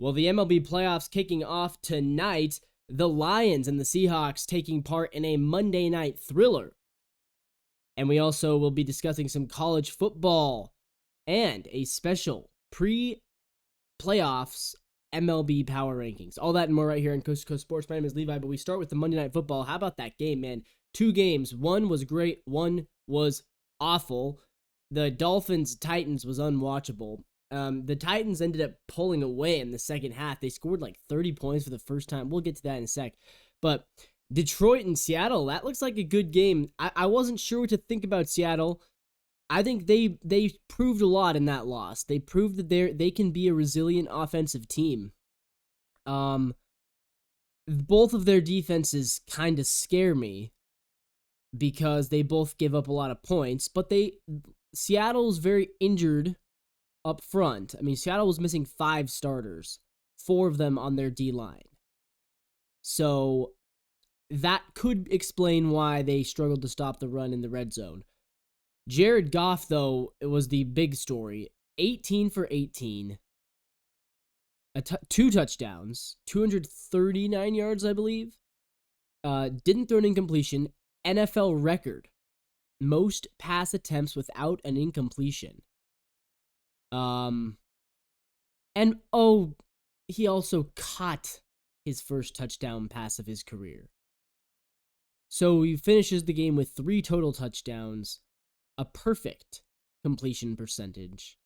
Well, the MLB playoffs kicking off tonight. The Lions and the Seahawks taking part in a Monday night thriller. And we also will be discussing some college football and a special pre-playoffs MLB power rankings. All that and more right here on Coast to Coast Sports. My name is Levi, but we start with the Monday Night Football. How about that game, man? 2 games. One was great. One was awful. The Dolphins-Titans was unwatchable. The Titans ended up pulling away in the second half. They scored like 30 points for the first time. We'll get to that in a sec. But Detroit and Seattle, that looks like a good game. I wasn't sure what to think about Seattle. I think they proved a lot in that loss. They proved that they can be a resilient offensive team. Both of their defenses kind of scare me because they both give up a lot of points, but Seattle's very injured up front. I mean, Seattle was missing 5 starters, 4 of them on their D-line. So that could explain why they struggled to stop the run in the red zone. Jared Goff, though, it was the big story. 18 for 18. 2 touchdowns, 239 yards, I believe. Didn't throw an incompletion. NFL record. Most pass attempts without an incompletion. He also caught his first touchdown pass of his career. So he finishes the game with 3 total touchdowns, a perfect completion percentage.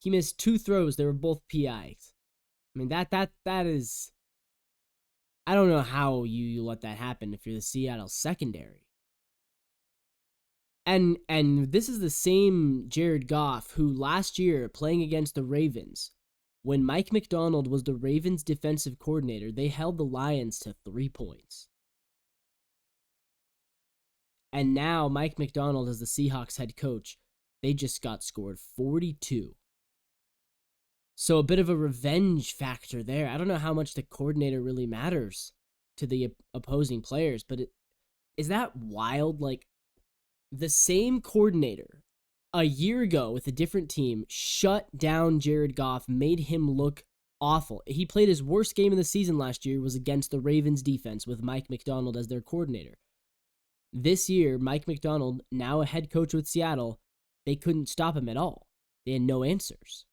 He missed 2 throws. They were both PIs. I mean, that is, I don't know how you let that happen if you're the Seattle secondary. And this is the same Jared Goff who last year, playing against the Ravens, when Mike McDonald was the Ravens defensive coordinator, they held the Lions to 3 points. And now Mike McDonald as the Seahawks head coach, they just got scored 42. So a bit of a revenge factor there. I don't know how much the coordinator really matters to the opposing players, but is that wild? Like, the same coordinator a year ago with a different team shut down Jared Goff, made him look awful. He played his worst game of the season last year, was against the Ravens defense with Mike McDonald as their coordinator. This year, Mike McDonald, now a head coach with Seattle, they couldn't stop him at all. They had no answers.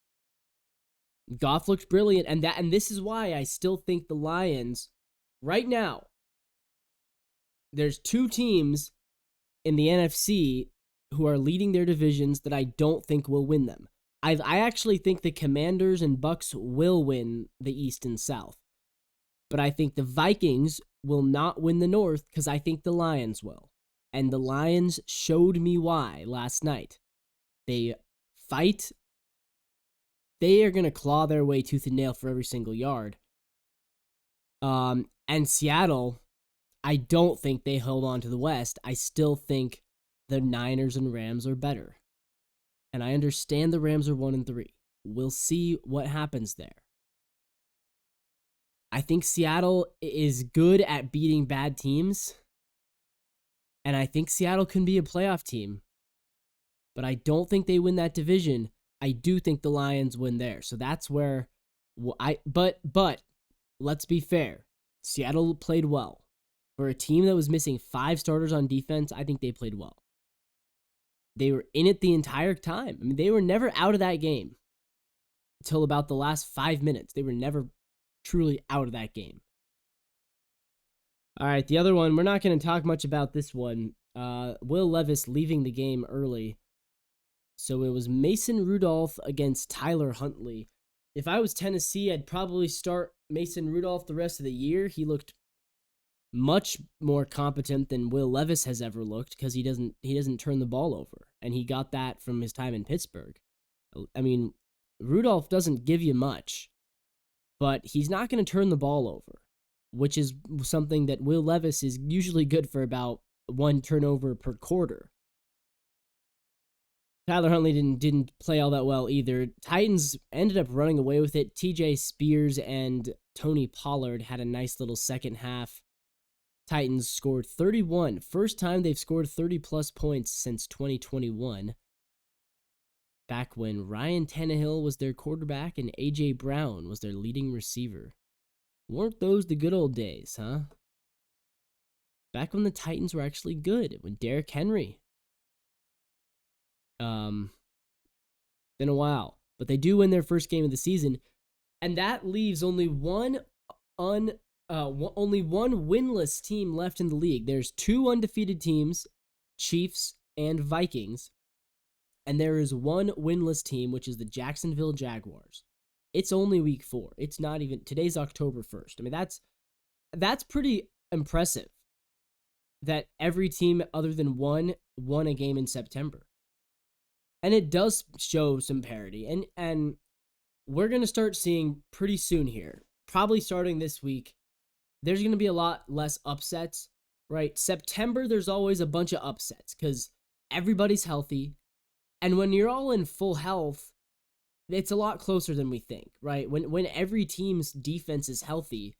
Goff looked brilliant, and this is why I still think the Lions, right now, there's 2 teams in the NFC who are leading their divisions that I don't think will win them. I actually think the Commanders and Bucks will win the East and South. But I think the Vikings will not win the North because I think the Lions will. And the Lions showed me why last night. They fight. They are going to claw their way tooth and nail for every single yard. And Seattle, I don't think they hold on to the West. I still think the Niners and Rams are better. And I understand the Rams are 1-3. We'll see what happens there. I think Seattle is good at beating bad teams. And I think Seattle can be a playoff team. But I don't think they win that division. I do think the Lions win there. So that's where but let's be fair. Seattle played well. For a team that was missing 5 starters on defense, I think they played well. They were in it the entire time. I mean, they were never out of that game until about the last 5 minutes. They were never truly out of that game. All right, the other one, we're not going to talk much about this one. Will Levis leaving the game early. So it was Mason Rudolph against Tyler Huntley. If I was Tennessee, I'd probably start Mason Rudolph the rest of the year. He looked much more competent than Will Levis has ever looked because he doesn't turn the ball over, and he got that from his time in Pittsburgh. I mean, Rudolph doesn't give you much, but he's not going to turn the ball over, which is something that Will Levis is usually good for, about 1 turnover per quarter. Tyler Huntley didn't play all that well either. Titans ended up running away with it. TJ Spears and Tony Pollard had a nice little second half. Titans scored 31. First time they've scored 30-plus points since 2021. back when Ryan Tannehill was their quarterback and A.J. Brown was their leading receiver. Weren't those the good old days, huh? Back when the Titans were actually good, when Derrick Henry. Been a while, but they do win their first game of the season, and that leaves only one winless team left in the league. There's 2 undefeated teams, Chiefs and Vikings, and there is one winless team, which is the Jacksonville Jaguars. It's only week 4. It's not even, today's October 1st. I mean, that's pretty impressive that every team other than one won a game in September. And it does show some parity. And we're going to start seeing pretty soon here, probably starting this week, there's going to be a lot less upsets, right? September, there's always a bunch of upsets because everybody's healthy. And when you're all in full health, it's a lot closer than we think, right? When every team's defense is healthy,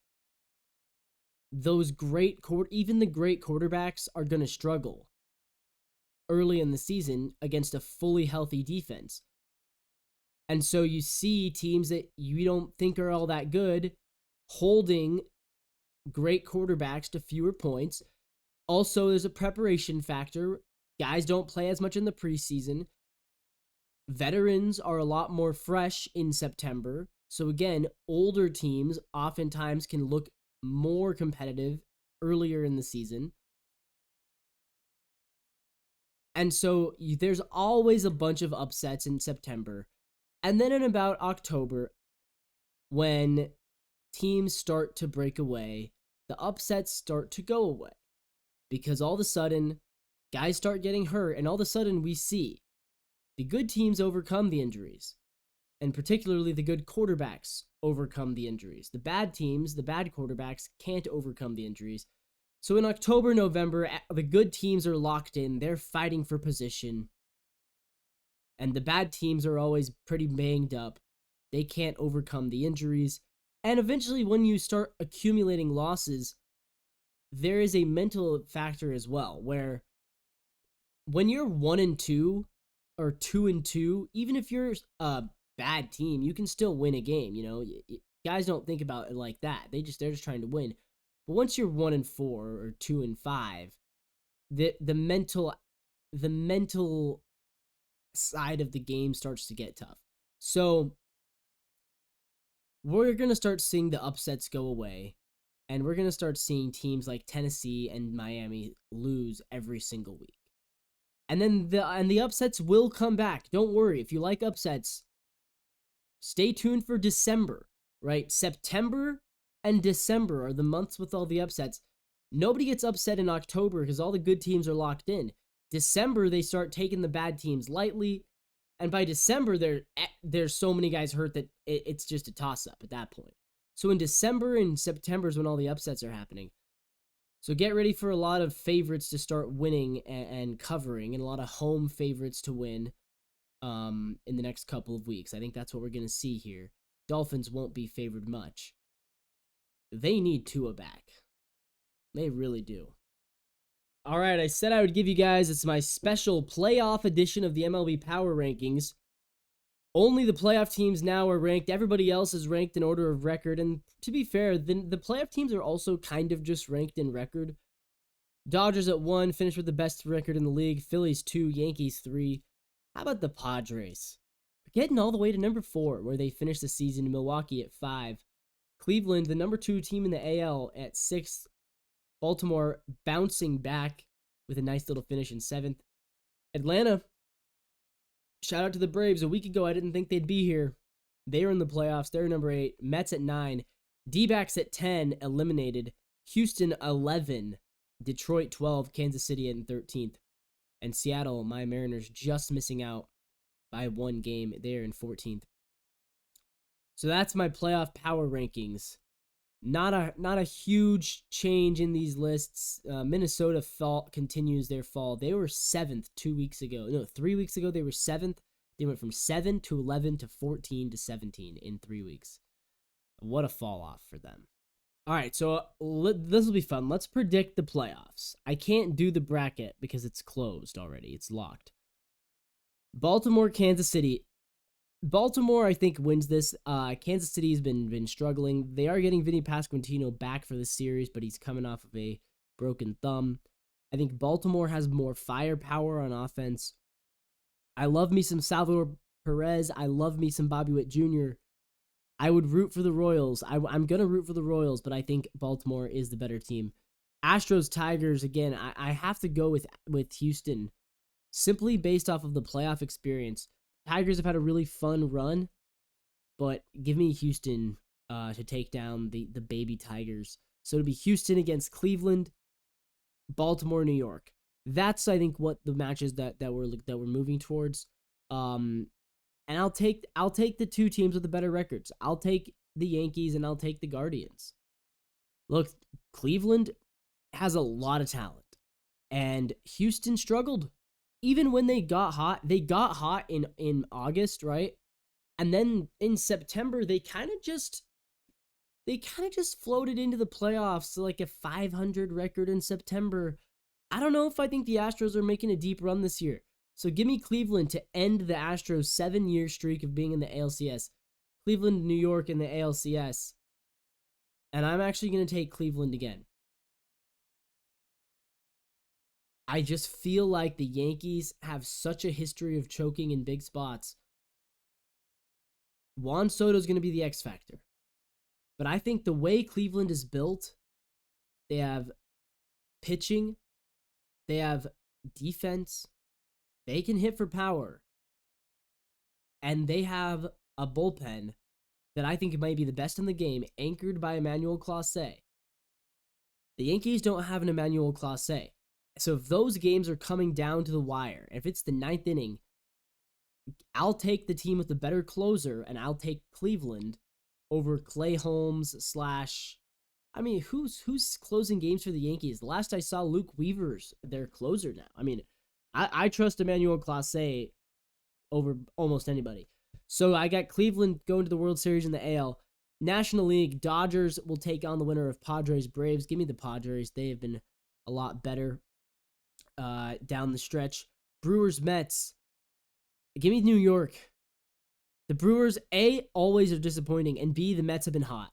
those even the great quarterbacks are going to struggle early in the season against a fully healthy defense. And so you see teams that you don't think are all that good holding great quarterbacks to fewer points. Also, there's a preparation factor. Guys don't play as much in the preseason. Veterans are a lot more fresh in September. So again, older teams oftentimes can look more competitive earlier in the season. And so there's always a bunch of upsets in September. And then in about October, when teams start to break away, the upsets start to go away. Because all of a sudden, guys start getting hurt, and all of a sudden we see the good teams overcome the injuries. And particularly the good quarterbacks overcome the injuries. The bad teams, the bad quarterbacks, can't overcome the injuries. So in October, November, the good teams are locked in. They're fighting for position. And the bad teams are always pretty banged up. They can't overcome the injuries. And eventually, when you start accumulating losses, there is a mental factor as well, where when you're 1-2 or 2-2, even if you're a bad team, you can still win a game. You know, guys don't think about it like that. They're just trying to win. But once you're 1-4 or 2-5, the mental side of the game starts to get tough. So we're going to start seeing the upsets go away, and we're going to start seeing teams like Tennessee and Miami lose every single week. And then the upsets will come back. Don't worry. If you like upsets, stay tuned for December, right? September and December are the months with all the upsets. Nobody gets upset in October because all the good teams are locked in. December, they start taking the bad teams lightly. And by December, there's so many guys hurt that it's just a toss-up at that point. So in December and September is when all the upsets are happening. So get ready for a lot of favorites to start winning and covering, and a lot of home favorites to win in the next couple of weeks. I think that's what we're going to see here. Dolphins won't be favored much. They need Tua back. They really do. All right, I said I would give you guys, it's my special playoff edition of the MLB Power Rankings. Only the playoff teams now are ranked. Everybody else is ranked in order of record. And to be fair, the playoff teams are also kind of just ranked in record. Dodgers at 1, finished with the best record in the league. Phillies 2, Yankees 3. How about the Padres? Getting all the way to number 4, where they finished the season. Milwaukee at 5. Cleveland, the number 2 team in the AL, at 6th. Baltimore bouncing back with a nice little finish in 7th. Atlanta, shout out to the Braves. A week ago, I didn't think they'd be here. They're in the playoffs. They're number 8. Mets at 9. D-backs at 10, eliminated. Houston, 11. Detroit, 12. Kansas City in 13th. And Seattle, my Mariners, just missing out by 1 game. They're in 14th. So that's my playoff power rankings. Not a huge change in these lists. Minnesota continues their fall. They were 7th 2 weeks ago. No, 3 weeks ago they were 7th. They went from 7 to 11 to 14 to 17 in 3 weeks. What a fall off for them. All right, so this will be fun. Let's predict the playoffs. I can't do the bracket because it's closed already. It's locked. Baltimore, Kansas City. Baltimore, I think, wins this. Kansas City has been struggling. They are getting Vinny Pasquantino back for this series, but he's coming off of a broken thumb. I think Baltimore has more firepower on offense. I love me some Salvador Perez. I love me some Bobby Witt Jr. I would root for the Royals. I'm going to root for the Royals, but I think Baltimore is the better team. Astros, Tigers, again, I have to go with Houston simply based off of the playoff experience. Tigers have had a really fun run, but give me Houston to take down the baby Tigers. So it'll be Houston against Cleveland, Baltimore, New York. That's, I think, what the matches that we're moving towards. And I'll take the two teams with the better records. I'll take the Yankees and I'll take the Guardians. Look, Cleveland has a lot of talent, and Houston struggled. Even when they got hot in August, right? And then in September, they kind of just floated into the playoffs to like a 500 record in September. I don't know if I think the Astros are making a deep run this year. So give me Cleveland to end the Astros' 7-year streak of being in the ALCS. Cleveland, New York in the ALCS. And I'm actually going to take Cleveland again. I just feel like the Yankees have such a history of choking in big spots. Juan Soto is going to be the X factor. But I think the way Cleveland is built, they have pitching, they have defense, they can hit for power, and they have a bullpen that I think might be the best in the game, anchored by Emmanuel Clase. The Yankees don't have an Emmanuel Clase. So if those games are coming down to the wire, if it's the 9th inning, I'll take the team with the better closer, and I'll take Cleveland over Clay Holmes / I mean, who's closing games for the Yankees? The last I saw, Luke Weaver's their closer now. I mean, I trust Emmanuel Clase over almost anybody. So I got Cleveland going to the World Series in the AL. National League, Dodgers will take on the winner of Padres Braves. Give me the Padres. They have been a lot better down the stretch. Brewers Mets. Give me New York. The Brewers, A, always are disappointing, and B, the Mets have been hot.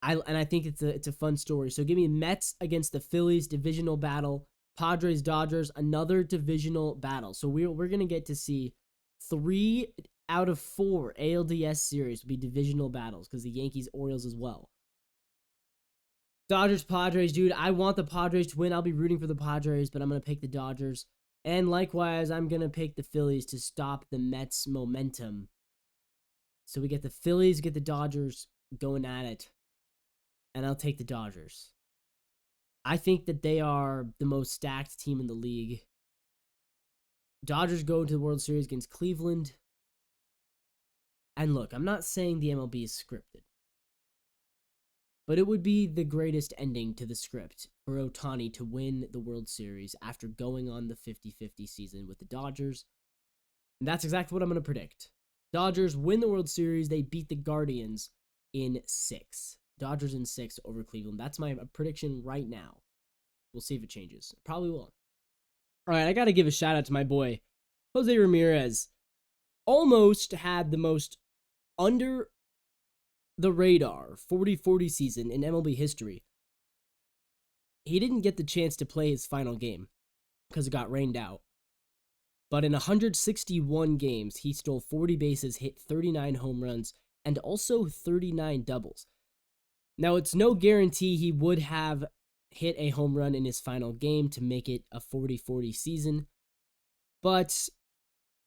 I think it's a fun story. So give me Mets against the Phillies, divisional battle. Padres Dodgers, another divisional battle. So we're gonna get to see 3 out of 4 ALDS series be divisional battles because the Yankees Orioles as well. Dodgers Padres, dude. I want the Padres to win. I'll be rooting for the Padres, but I'm gonna pick the Dodgers. And likewise, I'm gonna pick the Phillies to stop the Mets' momentum. So we get the Phillies, get the Dodgers going at it. And I'll take the Dodgers. I think that they are the most stacked team in the league. Dodgers go to the World Series against Cleveland. And look, I'm not saying the MLB is scripted, but it would be the greatest ending to the script for Ohtani to win the World Series after going on the 50-50 season with the Dodgers. And that's exactly what I'm going to predict. Dodgers win the World Series. They beat the Guardians in 6. Dodgers in 6 over Cleveland. That's my prediction right now. We'll see if it changes. Probably will. All right, I got to give a shout out to my boy, Jose Ramirez. Almost had the most under the radar 40-40 season in MLB history. He didn't get the chance to play his final game because it got rained out. But in 161 games, he stole 40 bases, hit 39 home runs, and also 39 doubles. Now, it's no guarantee he would have hit a home run in his final game to make it a 40-40 season, but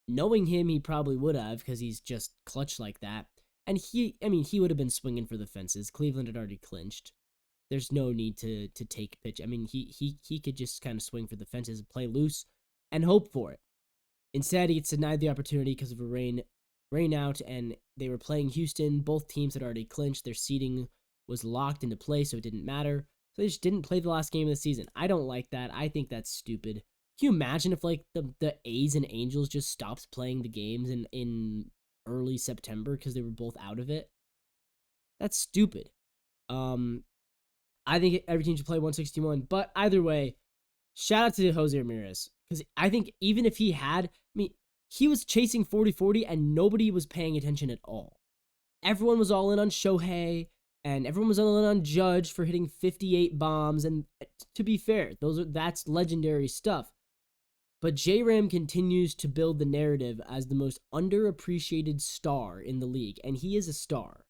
knowing him, he probably would have because he's just clutch like that. And he would have been swinging for the fences. Cleveland had already clinched. There's no need to take pitch. I mean, he could just kind of swing for the fences and play loose and hope for it. Instead, he gets denied the opportunity because of a rain out, and they were playing Houston. Both teams had already clinched. Their seeding was locked into place, so it didn't matter. So they just didn't play the last game of the season. I don't like that. I think that's stupid. Can you imagine if like the A's and Angels just stopped playing the games in early September because they were both out of it? That's stupid. I think every team should play 161. But either way, shout out to Jose Ramirez. Because I think even if he had, He was chasing 40-40 and nobody was paying attention at all. Everyone was all in on Shohei and everyone was all in on Judge for hitting 58 bombs. And to be fair, that's legendary stuff. But J-Ram continues to build the narrative as the most underappreciated star in the league, and he is a star.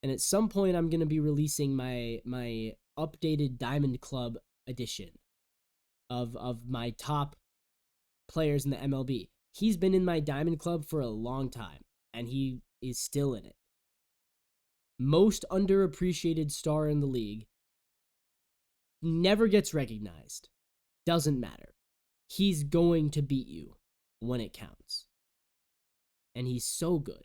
And at some point, I'm going to be releasing my updated Diamond Club edition of my top players in the MLB. He's been in my Diamond Club for a long time, and he is still in it. Most underappreciated star in the league. Never gets recognized. Doesn't matter. He's going to beat you when it counts. And he's so good.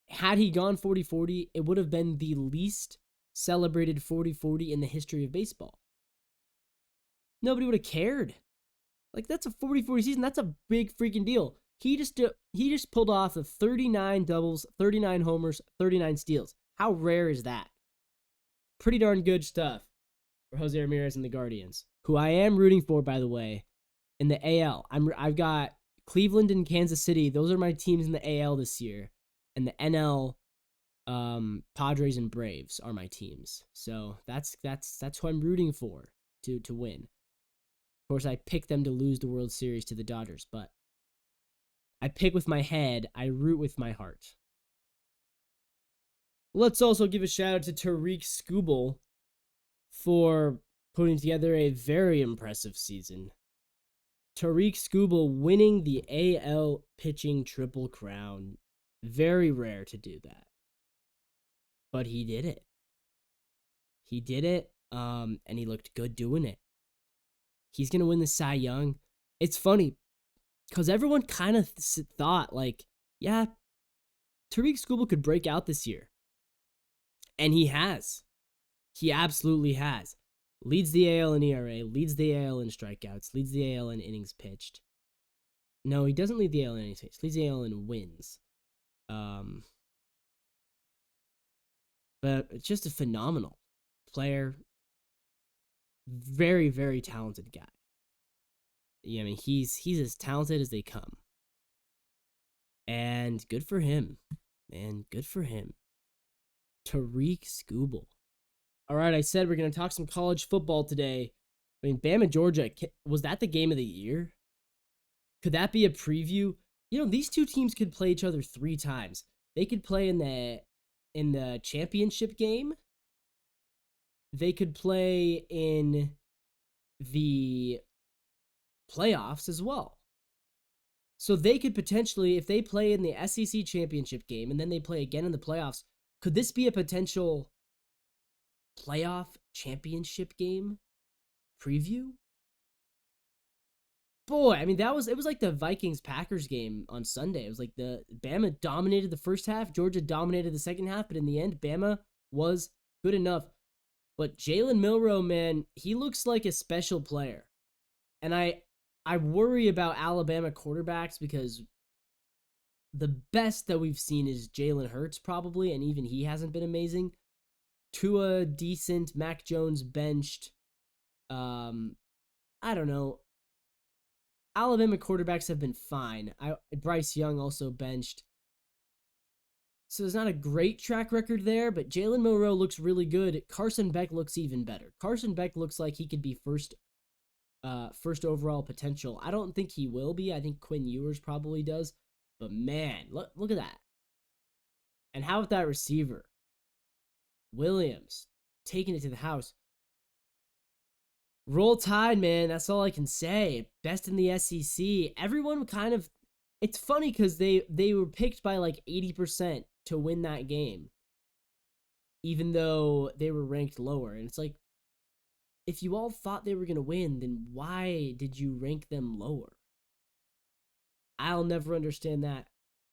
Had he gone 40-40, it would have been the least celebrated 40-40 in the history of baseball. Nobody would have cared. Like, that's a 40-40 season. That's a big freaking deal. He just pulled off the 39 doubles, 39 homers, 39 steals. How rare is that? Pretty darn good stuff for Jose Ramirez and the Guardians, who I am rooting for, by the way, in the AL. I've got Cleveland and Kansas City. Those are my teams in the AL this year. And the NL, Padres and Braves are my teams. So that's who I'm rooting for to win. Of course, I picked them to lose the World Series to the Dodgers, but I pick with my head. I root with my heart. Let's also give a shout out to Tarik Skubal for putting together a very impressive season. Tarik Skubal winning the AL pitching triple crown. Very rare to do that. But he did it. He did it, and he looked good doing it. He's going to win the Cy Young. It's funny, because everyone kind of thought, like, yeah, Tarik Skubal could break out this year. And he has. He absolutely has. Leads the AL in ERA, leads the AL in strikeouts, leads the AL in innings pitched. No, he doesn't lead the AL in innings pitched. Leads the AL in wins. But it's just a phenomenal player. Very, very talented guy. Yeah, I mean, he's as talented as they come. And good for him. Man, good for him. Tarik Skubal. All right, I said we're going to talk some college football today. I mean, Bama, Georgia, was that the game of the year? Could that be a preview? You know, these two teams could play each other 3 times. They could play in the championship game. They could play in the playoffs as well. So they could potentially, if they play in the SEC championship game and then they play again in the playoffs, could this be a potential playoff championship game preview? Boy, I mean, it was like the Vikings-Packers game on Sunday. It was like the Bama dominated the first half, Georgia dominated the second half, but in the end, Bama was good enough. But Jalen Milroe, man, he looks like a special player. And I worry about Alabama quarterbacks because the best that we've seen is Jalen Hurts probably, and even he hasn't been amazing. Tua, decent. Mac Jones, benched. I don't know. Alabama quarterbacks have been fine. Bryce Young also benched. So there's not a great track record there, but Jalen Milroe looks really good. Carson Beck looks even better. Carson Beck looks like he could be first overall potential. I don't think he will be. I think Quinn Ewers probably does. But man, look at that. And how about that receiver? Williams, taking it to the house. Roll Tide, man. That's all I can say. Best in the SEC. Everyone kind of... It's funny because they were picked by like 80% to win that game. Even though they were ranked lower. And it's like, if you all thought they were going to win, then why did you rank them lower? I'll never understand that.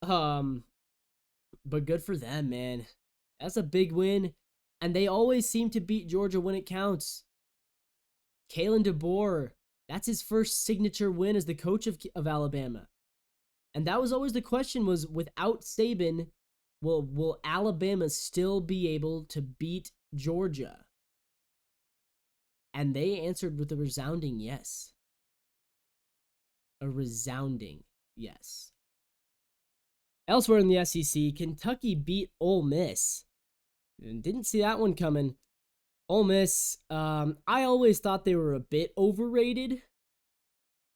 But good for them, man. That's a big win. And they always seem to beat Georgia when it counts. Kalen DeBoer, that's his first signature win as the coach of Alabama. And that was always the question, was without Saban, will Alabama still be able to beat Georgia? And they answered with a resounding yes. A resounding Yes. Elsewhere in the SEC, Kentucky beat Ole Miss. Didn't see that one coming. Ole Miss, I always thought they were a bit overrated.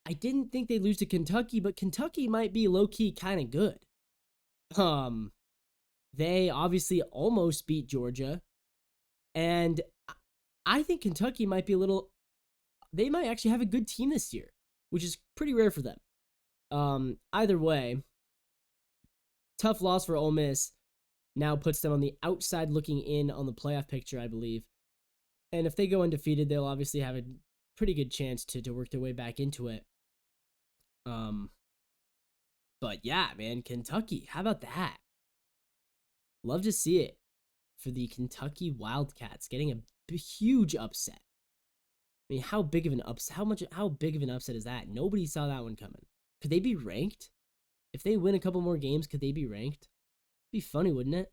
I didn't think they'd lose to Kentucky, but Kentucky might be low-key kind of good. They obviously almost beat Georgia, and I think Kentucky might be they might actually have a good team this year, which is pretty rare for them. Either way, tough loss for Ole Miss now puts them on the outside looking in on the playoff picture, I believe. And if they go undefeated, they'll obviously have a pretty good chance to work their way back into it. But yeah, man, Kentucky, how about that? Love to see it for the Kentucky Wildcats getting a huge upset. I mean, how big of an upset? How big of an upset is that? Nobody saw that one coming. Could they be ranked? If they win a couple more games, could they be ranked? Be funny, wouldn't it?